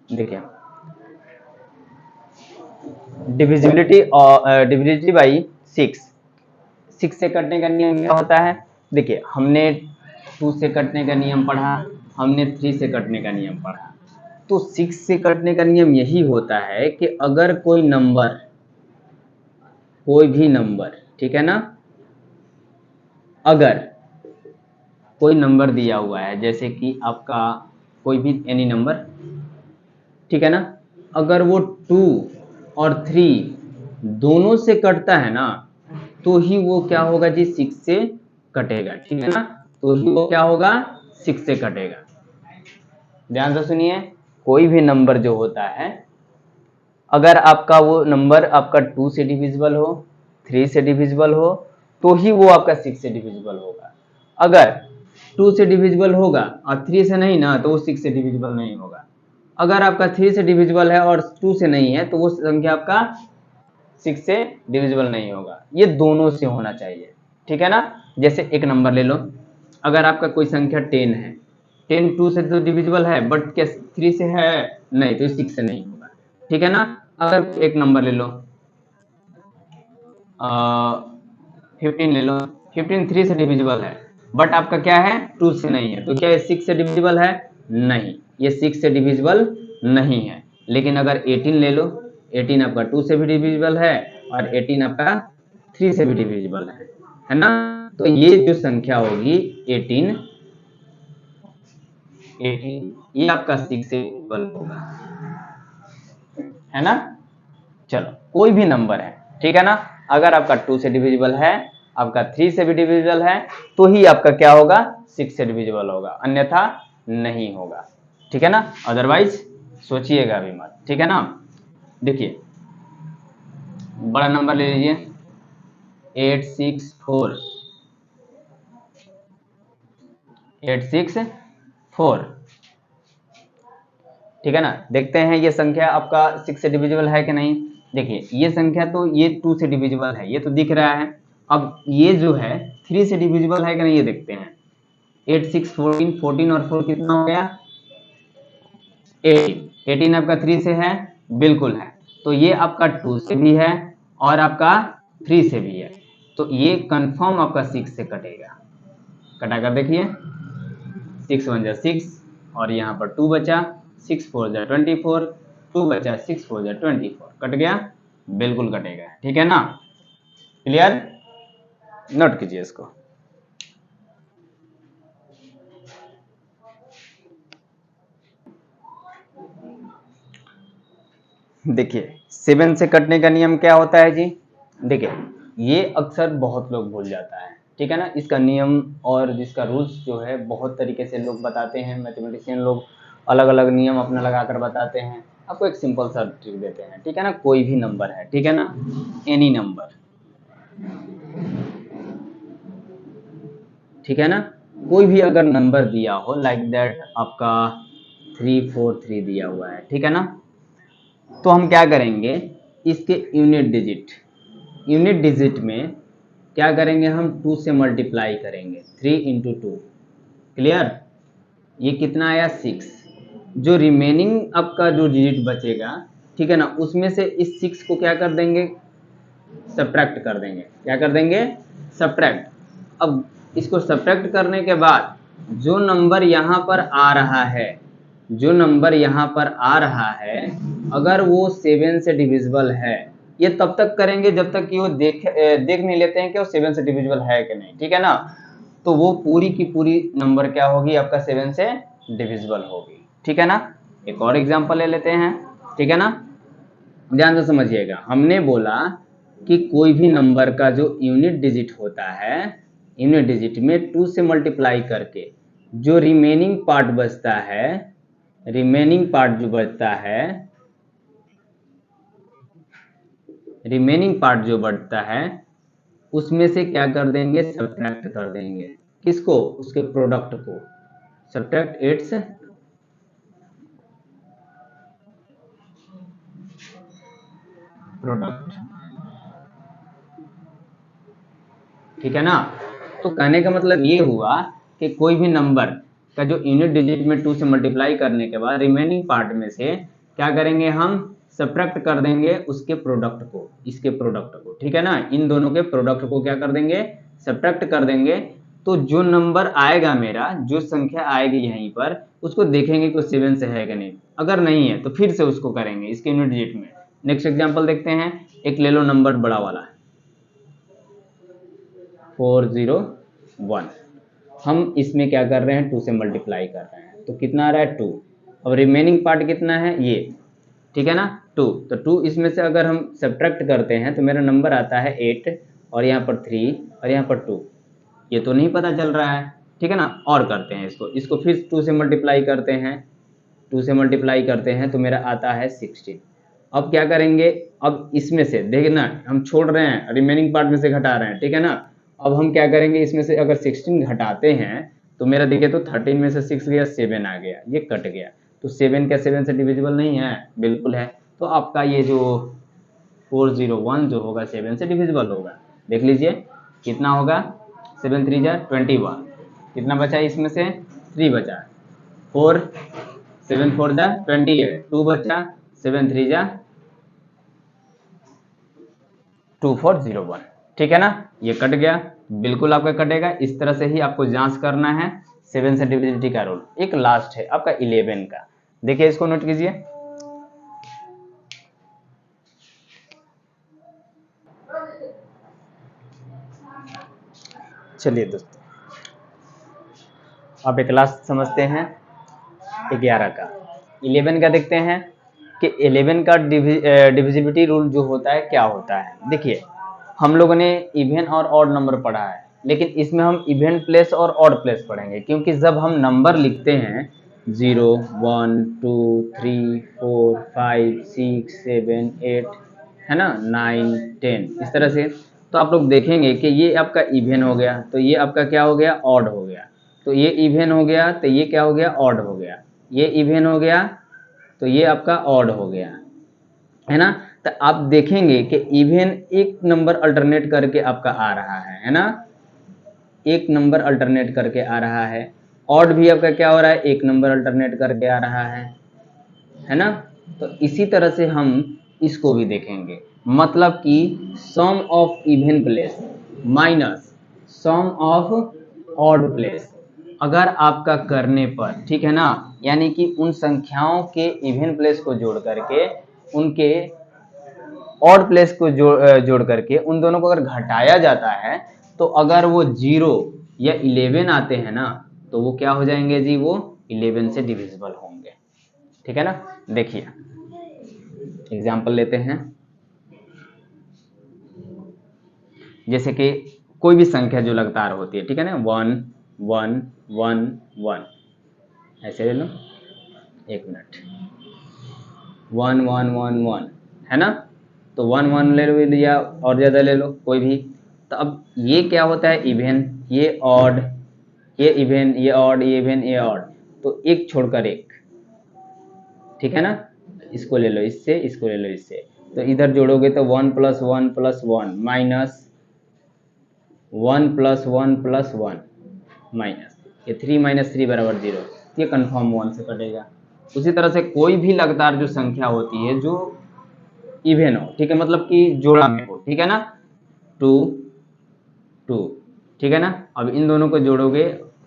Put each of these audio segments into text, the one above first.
देखिए डिविजिबिलिटी और divisibility by 6 से कटने का नियम क्या होता है? देखिए हमने 2 से कटने का नियम पढ़ा, हमने 3 से कटने का नियम पढ़ा। तो 6 से कटने का नियम यही होता है कि अगर कोई नंबर, कोई भी नंबर, ठीक है ना, अगर कोई नंबर दिया हुआ है जैसे कि आपका कोई भी एनी नंबर, ठीक है ना, अगर वो 2 और 3 दोनों से कटता है ना तो ही वो क्या होगा जी 6 से कटेगा, ठीक है ना, तो ही वो क्या होगा 6 से कटेगा। ध्यान से सुनिए, कोई भी नंबर जो होता है अगर आपका वो नंबर आपका 2 से डिविजिबल हो, 3 से डिविजिबल हो तो ही वो आपका 6 से डिविजिबल होगा। अगर 2 से डिविजिबल होगा और 3 से नहीं ना तो वो 6 से डिविजिबल नहीं होगा। अगर आपका 3 से डिविजिबल है और 2 से नहीं है तो वो संख्या आपका 6 से डिविजिबल नहीं होगा। ये दोनों से होना चाहिए, ठीक है ना। जैसे एक नंबर ले लो, अगर आपका कोई संख्या 10 है, 10 2 से तो डिविजिबल है बट क्या 3 से है? नहीं, तो 6 से नहीं होगा, ठीक है ना। अगर एक नंबर ले लो 15 ले लो, 15 3 से डिविजिबल है बट आपका क्या है 2 से नहीं है, तो क्या ये 6 से डिविजिबल है? नहीं, ये 6 से डिविजिबल नहीं है। लेकिन अगर 18 ले लो, 18 आपका 2 से भी डिविजिबल है और 18 आपका 3 से भी डिविजिबल है ना। तो ये जो संख्या होगी 18 ये आपका 6 से डिविजिबल होगा, है ना। चलो कोई भी नंबर है, ठीक है ना, अगर आपका 2 से डिविजिबल है, आपका 3 से भी डिविजिबल है तो ही आपका क्या होगा 6 से डिविजिबल होगा, अन्यथा नहीं होगा, ठीक है ना। अदरवाइज सोचिएगा अभी मत, ठीक है ना। देखिए बड़ा नंबर ले लीजिए 864 864, ठीक है ना। देखते हैं ये संख्या आपका 6 से डिविजिबल है कि नहीं। देखिए ये संख्या तो ये 2 से डिविजिबल है, ये तो दिख रहा है। अब ये जो है 3 से डिविजिबल है कि नहीं ये देखते हैं। 8 6 14, 14 और 4 कितना हो गया 18, 18 आपका 3 से है, बिल्कुल है। तो ये आपका 2 से भी है और आपका 3 से भी है, तो ये कंफर्म आपका 6 से कटेगा। कटाकर देखिए 6 1 जा 6 और यहाँ पर 2 बचा, 6 4 जा 24, 2 बचा 6 4 जा 24, कट गया, बिल्कुल कटेगा, ठीक है ना। क्लियर, नोट कीजिए इसको। देखिए 7 से कटने का नियम क्या होता है जी। देखिए ये अक्सर बहुत लोग भूल जाता है, ठीक है ना। इसका नियम और जिसका रूल्स जो है बहुत तरीके से लोग बताते हैं, मैथमेटिशियन लोग अलग अलग नियम अपना लगाकर बताते हैं। आपको एक सिंपल सा ट्रिक देते हैं, ठीक है ना। कोई भी नंबर है, ठीक है ना, एनी नंबर, ठीक है ना, कोई भी अगर नंबर दिया हो लाइक दैट आपका 343 दिया हुआ है, ठीक है ना, तो हम क्या करेंगे इसके यूनिट डिजिट में क्या करेंगे हम 2 से मल्टीप्लाई करेंगे, 3 इंटू 2, क्लियर। ये कितना आया 6, जो रिमेनिंग आपका जो डिजिट बचेगा, ठीक है ना, उसमें से इस 6 को क्या कर देंगे सब्ट्रैक्ट कर देंगे। क्या कर देंगे सब्ट्रैक्ट। अब इसको सब्ट्रैक्ट करने के बाद जो नंबर यहाँ पर आ रहा है, जो नंबर यहाँ पर आ रहा है अगर वो 7 से डिविजिबल है, ये तब तक करेंगे जब तक कि वो देख नहीं लेते हैं कि वो 7 से डिविजिबल है कि नहीं, ठीक है ना। तो वो पूरी की पूरी नंबर क्या होगी आपका 7 से डिविजिबल होगी, ठीक है ना। एक और एग्जांपल ले लेते हैं, ठीक है ना, ध्यान से समझिएगा। हमने बोला कि कोई भी नंबर का जो यूनिट डिजिट होता है, यूनिट डिजिट में 2 से मल्टीप्लाई करके जो रिमेनिंग पार्ट बचता है, रिमेनिंग पार्ट जो बचता है, रिमेनिंग पार्ट जो बढ़ता है उसमें से क्या कर देंगे सब्ट्रैक्ट कर देंगे। किसको? उसके प्रोडक्ट को। सब्ट्रैक्ट इट्स प्रोडक्ट, ठीक है ना। तो कहने का मतलब ये हुआ कि कोई भी नंबर का जो यूनिट डिजिट में 2 से मल्टीप्लाई करने के बाद रिमेनिंग पार्ट में से क्या करेंगे हम, सब्ट्रैक्ट कर देंगे उसके प्रोडक्ट को, इसके प्रोडक्ट को, ठीक है ना, इन दोनों के प्रोडक्ट को क्या कर देंगे, सब्ट्रैक्ट कर देंगे। तो जो नंबर आएगा मेरा, जो संख्या आएगी यहीं पर, उसको देखेंगे कि 7 से है कि नहीं, अगर नहीं है तो फिर से उसको करेंगे इसके यूनिट डिजिट में। नेक्स्ट एग्जांपल देखते हैं, एक ले लो नंबर बड़ा वाला 401, हम इसमें क्या कर रहे हैं, 2 से मल्टीप्लाई कर रहे हैं, तो कितना आ रहा है 2। अब रिमेनिंग पार्ट कितना है ये, ठीक है ना 2, तो 2 इसमें से अगर हम सब्ट्रैक्ट करते हैं तो मेरा नंबर आता है 8 और यहाँ पर 3 और यहाँ पर 2, ये तो नहीं पता चल रहा है, ठीक है ना। और करते हैं इसको फिर 2 से मल्टीप्लाई करते हैं, 2 से मल्टीप्लाई करते हैं तो मेरा आता है 16। अब क्या करेंगे, अब इसमें से देखना हम छोड़ रहे हैं, रिमेनिंग पार्ट में से घटा रहे हैं, ठीक है ना। अब हम क्या करेंगे, इसमें से अगर 16 घटाते हैं तो मेरा देखिए तो 13 में से 6 गया, 7 आ गया, ये कट गया, तो 7 क्या 7 से डिविजिबल नहीं है, बिल्कुल है। तो आपका ये जो 401 जो होगा 7 से डिविजिबल होगा। देख लीजिए कितना होगा, 7 3 जा 21, कितना बचा इसमें से 3 बचा, 4 7 4 जा 28, 2 बचा, 7 3 जा 2401, ठीक है ना, ये कट गया, बिल्कुल आपका कटेगा। इस तरह से ही आपको जांच करना है 7 से डिविजिबिलिटी का रूल। एक लास्ट है आपका 11 का, देखिए इसको नोट कीजिए। चलिए दोस्तों, आप एक लास्ट समझते हैं 11 का। 11 का देखते हैं कि 11 का डिविजिबिलिटी रूल जो होता है क्या होता है। देखिए हम लोगों ने इवन और ऑड नंबर पढ़ा है, लेकिन इसमें हम इवन प्लेस और ऑड प्लेस पढ़ेंगे, क्योंकि जब हम नंबर लिखते हैं 0 1 2 3 4 5 6 7 8 है ना 9 10 इस तरह से, तो आप लोग देखेंगे कि ये आपका इवन हो गया, तो ये आपका क्या हो गया, ऑड हो गया, तो ये इवन हो गया, तो ये क्या हो गया, ऑड हो गया, ये इवन हो गया, तो ये आपका ऑड हो गया, है ना। तो आप देखेंगे कि इवन एक नंबर अल्टरनेट करके आपका आ रहा है ना, एक नंबर अल्टरनेट करके आ रहा है। ऑड भी आपका क्या हो रहा है, एक नंबर अल्टरनेट करके आ रहा है ना। तो इसी तरह से हम इसको भी देखेंगे, मतलब कि sum of even place minus sum of odd place अगर आपका करने पर, ठीक है ना, यानी कि उन संख्याओं के इवन प्लेस को जोड़ करके उनके ऑड प्लेस को जोड़ करके उन दोनों को अगर घटाया जाता है, तो अगर वो 0 या 11 आते हैं ना, तो वो क्या हो जाएंगे जी, वो 11 से डिविजिबल होंगे, ठीक है ना। देखिए एग्जाम्पल लेते हैं, जैसे कि कोई भी संख्या जो लगातार होती है, ठीक है ना, 1 1 1 1 ऐसे ले लो, एक मिनट, 1 1 1 1 है ना, तो 1 1 ले लो या और ज़्यादा ले लो कोई भी। तो अब ये क्या होता है, इवन, ये ऑड, ये इवन, ये ऑड, ये इवन, ये ऑड, तो एक छोड़कर एक, ठीक है ना। इसको ले लो इससे, इसको ले लो इससे, तो इधर जोड़ोगे तो 1 + 1 + 1 माइनस 1 + 1 + 1 माइनस, ये 3 - 3 = 0, ये कन्फर्म 1 से कटेगा। उसी तरह से कोई भी लगातार जो संख्या होती है जो इवन हो, ठीक है, मतलब कि जोड़ा में हो, ठीक है ना, 2 2, ठीक है ना। अब इन दोनों को जोड़ोगे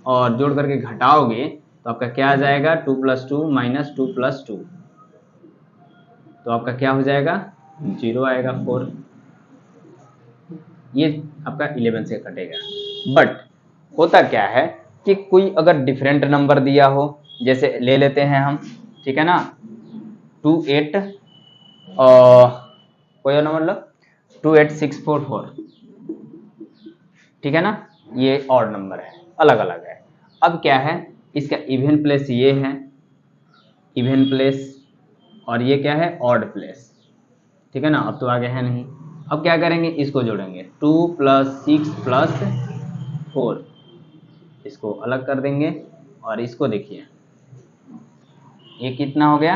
और जोड़ करके घटाओगे तो आपका क्या आ जाएगा, 2 + 2 - 2 + 2, तो आपका क्या हो जाएगा, 0 आएगा, 4, ये आपका 11 से कटेगा। बट होता क्या है कि कोई अगर डिफरेंट नंबर दिया हो, जैसे ले लेते हैं हम, ठीक है ना, 28 कोई और नंबर लो 28644, ठीक है ना, ये ऑड नंबर है, अलग अलग है। अब क्या है, इसका इवन प्लेस ये है, इवन प्लेस, और ये क्या है, ऑड प्लेस, ठीक है ना। अब तो आगे है नहीं, अब क्या करेंगे, इसको जोड़ेंगे 2 + 6 + 4, इसको अलग कर देंगे, और इसको देखिए ये कितना हो गया,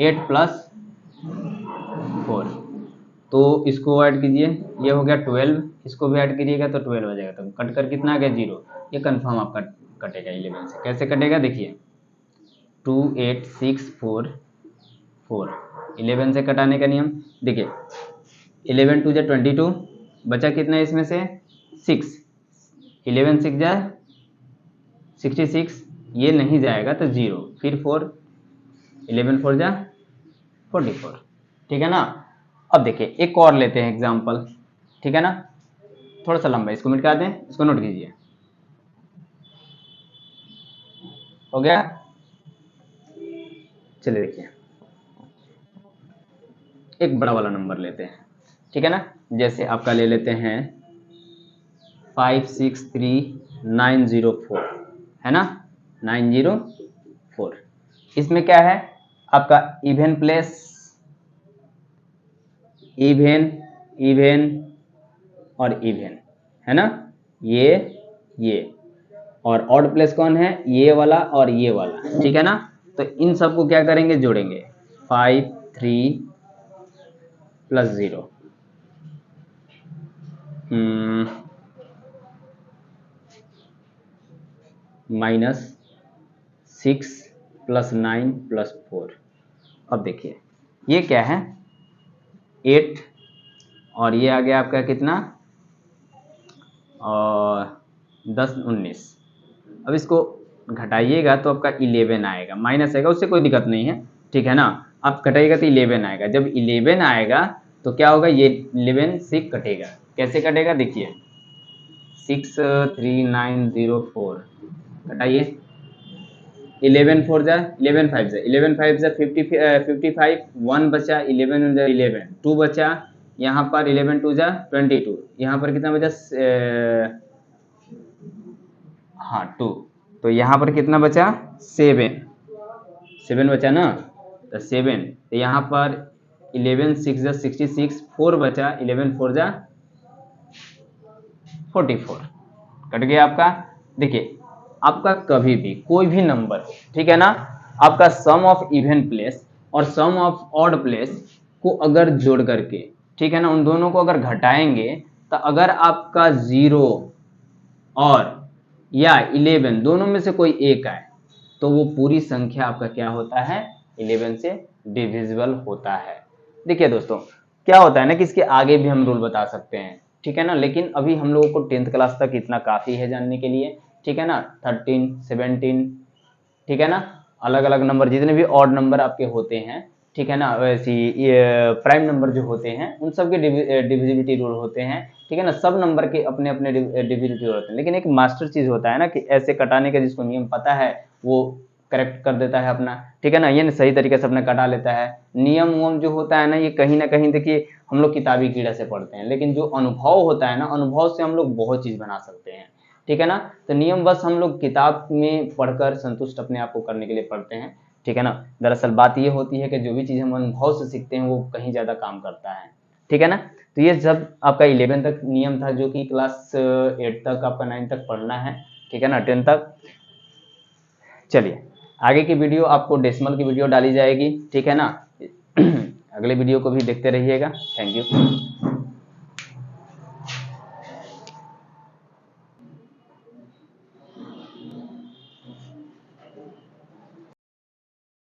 8 + 4, तो इसको ऐड कीजिए, ये हो गया 12, इसको भी ऐड कीजिएगा तो 12 हो जाएगा, तो कट कर कितना आ गया, 0, ये कंफर्म आपका कटेगा 11 से। कैसे कटेगा देखिए, 28644। 11 से कटाने का नियम देखिए, 11 2 जा 22, बचा कितना है इसमें से 6, 11 6 जा 66, ये नहीं जाएगा तो 0, फिर 4, 11 4 जा 44, ठीक है ना। अब देखिए एक और लेते हैं एग्जाम्पल, ठीक है ना, थोड़ा सा लंबा, इसको मिटा दें, इसको नोट कीजिए, हो गया। चलिए देखिए एक बड़ा वाला नंबर लेते हैं, ठीक है ना, जैसे आपका ले लेते हैं 563904, है ना, 904। इसमें क्या है आपका इवन प्लेस, इवन इवन और इवन, है ना, ये और ऑड प्लेस कौन है, ये वाला और ये वाला, ठीक है ना। तो इन सबको क्या करेंगे, जोड़ेंगे, 5 3 प्लस 0 माइनस 6 प्लस 9 प्लस 4। अब देखिए ये क्या है 8 और ये आ गया आपका कितना और 10 19। अब इसको घटाइएगा तो आपका 11 आएगा, माइनस आएगा उससे कोई दिक्कत नहीं है, ठीक है ना। आप घटाइएगा तो 11 आएगा, जब 11 आएगा तो क्या होगा, ये 11 से कटेगा, कैसे कटेगा देखिए, 63904 घटाइए, 11 4 जा 11 5 जा 11 5 जा 55, 1 बचा, 11 जा 11, 2 बचा, यहाँ पर 11 2 जा 22, यहाँ पर कितना बचा हाँ 2, तो यहाँ पर कितना बचा 7 बचा ना, तो 7, तो यहाँ पर 11 6 जा 66, 4 बचा, 11 4 जा 44, कट गया आपका। देखिए आपका कभी भी कोई भी नंबर, ठीक है ना, आपका सम ऑफ इवन प्लेस और सम ऑफ ऑड प्लेस को अगर जोड़ करके, ठीक है ना, उन दोनों को अगर घटाएंगे तो अगर आपका 0 और या 11 दोनों में से कोई एक आए तो वो पूरी संख्या आपका क्या होता है, 11 से डिविजिबल होता है। देखिए दोस्तों क्या होता है ना कि इसके आगे भी हम रूल बता सकते हैं, ठीक है ना, लेकिन अभी हम लोगों को 10th क्लास तक इतना काफ़ी है जानने के लिए, ठीक है ना। 13 17, ठीक है ना, अलग अलग नंबर जितने भी ऑड नंबर आपके होते हैं, ठीक है ना, वैसे ये प्राइम नंबर जो होते हैं उन सब के डिविजिबिलिटी रूल होते हैं, ठीक है ना, सब नंबर के अपने अपने डिविजिबिलिटी रूल होते हैं, लेकिन एक मास्टर चीज़ होता है ना कि ऐसे कटाने का जिसको नियम पता है वो करेक्ट कर देता है अपना, ठीक है ना, ये सही तरीके से अपना कटा लेता है। नियम वम जो होता है ना ये कहीं ना कहीं देखिए हम लोग किताबी कीड़ा से पढ़ते हैं, लेकिन जो अनुभव होता है ना, अनुभव से हम लोग बहुत चीज़ बना सकते हैं, ठीक है ना। तो नियम बस हम लोग किताब में पढ़कर संतुष्ट अपने आप को करने के लिए पढ़ते हैं, ठीक है ना। दरअसल बात ये होती है कि जो भी चीज़ हम अनुभव से सीखते हैं वो कहीं ज़्यादा काम करता है, ठीक है ना। तो ये जब आपका 11 तक नियम था जो कि क्लास 8 तक आपका 9 तक पढ़ना है, ठीक है ना, 10 तक। चलिए आगे की वीडियो आपको डेसिमल की वीडियो डाली जाएगी, ठीक है ना। अगले वीडियो को भी देखते रहिएगा, थैंक यू।